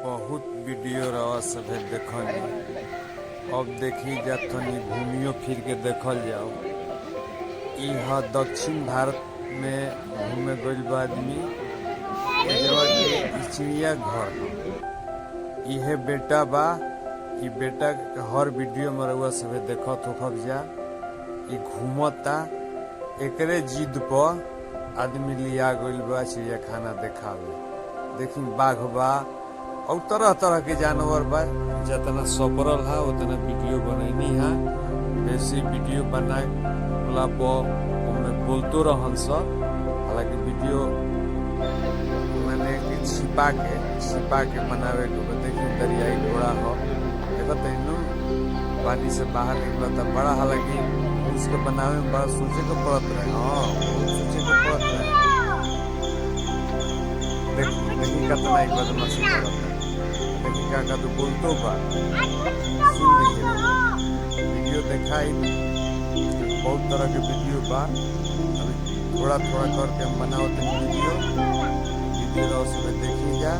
बहुत वीडियो रहा सभे देखनी। अब देखी जा तनी घूमियो फिर के देखल जाओ। यह दक्षिण भारत में घूमे गइल बा आदमी के चिड़िया घर। इहे बेटा बा, ई बेटा के हर वीडियो में रउआ सभे देखत होखब जा। ई घूमता, एकरे जिद पर आदमी लिया गइल बा चिड़िया खाना देखावे। देखी बाघ बा और तरह तरह के जानवर बा। जितना सपरल है उतना वीडियो बनैनी है। वैसे वीडियो बनाला में बोलतो रहन सब। हालांकि वीडियो मैंने छिपा के बनावे के। देखी दरियाई घोड़ा हो देखो तेनू पानी से बाहर निकला था बड़ा। हालांकि उसको बनावे में बड़ा सोचे को पड़त रहे। हाँ, बहुत सोचे को पड़त रहे। देखी कितना एक बदमाशी करता है। देखी का तो बोलतो बा। सुन लीजिए वीडियो दिखाई बहुत तरह के वीडियो बा। अभी थोड़ा करके हम बनाओ वीडियो उसमें देखिए जा।